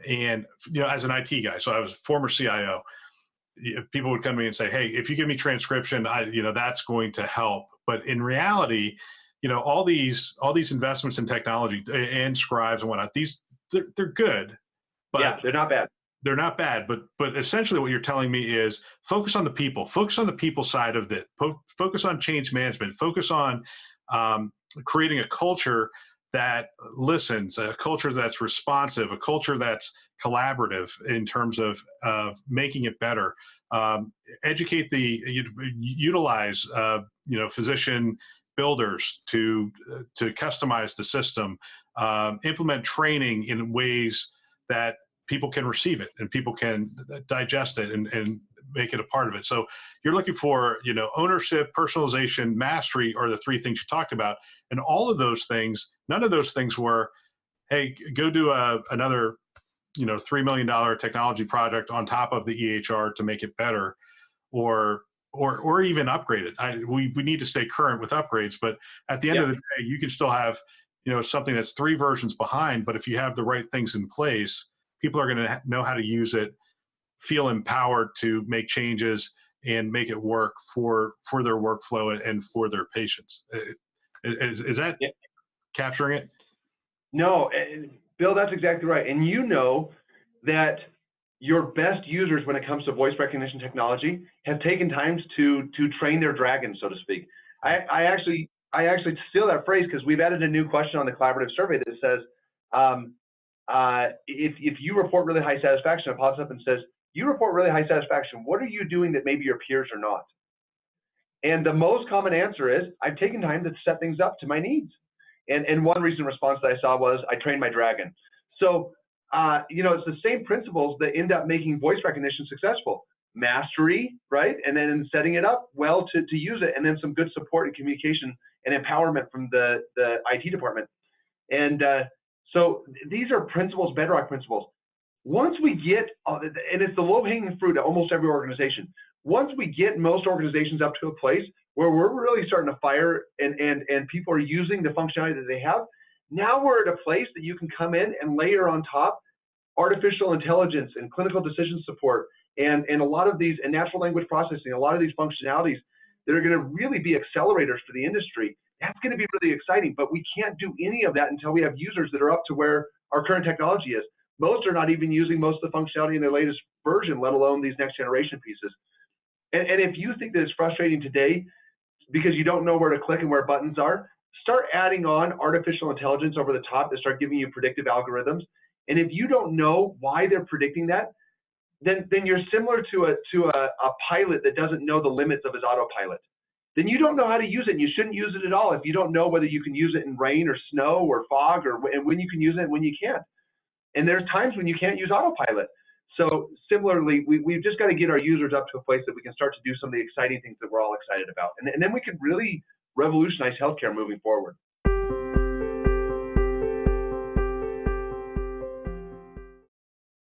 And, as an IT guy, so I was a former CIO, people would come to me and say, hey, if you give me transcription, that's going to help. But in reality, all these investments in technology and scribes and whatnot, they're good, but yeah, they're not bad. They're not bad, but essentially what you're telling me is focus on the people. Focus on the people side of it. Focus on change management. Focus on creating a culture that listens, a culture that's responsive, a culture that's collaborative in terms of making it better. Educate utilize physician builders to customize the system. Implement training in ways that people can receive it and people can digest it and make it a part of it. So you're looking for, ownership, personalization, mastery are the three things you talked about. And all of those things, none of those things were, hey, go do another, $3 million technology project on top of the EHR to make it better, or even upgrade it. We need to stay current with upgrades, but at the end of the day, you can still have, something that's 3 versions behind, but if you have the right things in place, people are going to know how to use it, feel empowered to make changes and make it work for their workflow and for their patients. Is that capturing it? No, Bill, that's exactly right. And that your best users when it comes to voice recognition technology have taken time to train their dragon, so to speak. I actually steal that phrase because we've added a new question on the collaborative survey that says, if you report really high satisfaction, it pops up and says, you report really high satisfaction. What are you doing that maybe your peers are not? And the most common answer is, I've taken time to set things up to my needs. And one recent response that I saw was, I trained my dragon. So, it's the same principles that end up making voice recognition successful. Mastery, right? And then setting it up well to use it, and then some good support and communication and empowerment from the IT department. And so these are principles, bedrock principles. Once we get, and it's the low-hanging fruit at almost every organization, once we get most organizations up to a place where we're really starting to fire and people are using the functionality that they have, now we're at a place that you can come in and layer on top artificial intelligence and clinical decision support and a lot of these, and natural language processing, a lot of these functionalities that are going to really be accelerators for the industry. That's going to be really exciting, but we can't do any of that until we have users that are up to where our current technology is. Most are not even using most of the functionality in their latest version, let alone these next generation pieces. And if you think that it's frustrating today because you don't know where to click and where buttons are, start adding on artificial intelligence over the top that start giving you predictive algorithms. And if you don't know why they're predicting that, then you're similar to a pilot that doesn't know the limits of his autopilot. Then you don't know how to use it, and you shouldn't use it at all if you don't know whether you can use it in rain or snow or fog, and when you can use it and when you can't. And there's times when you can't use autopilot. So similarly, we've just got to get our users up to a place that we can start to do some of the exciting things that we're all excited about. And then we can really revolutionize healthcare moving forward.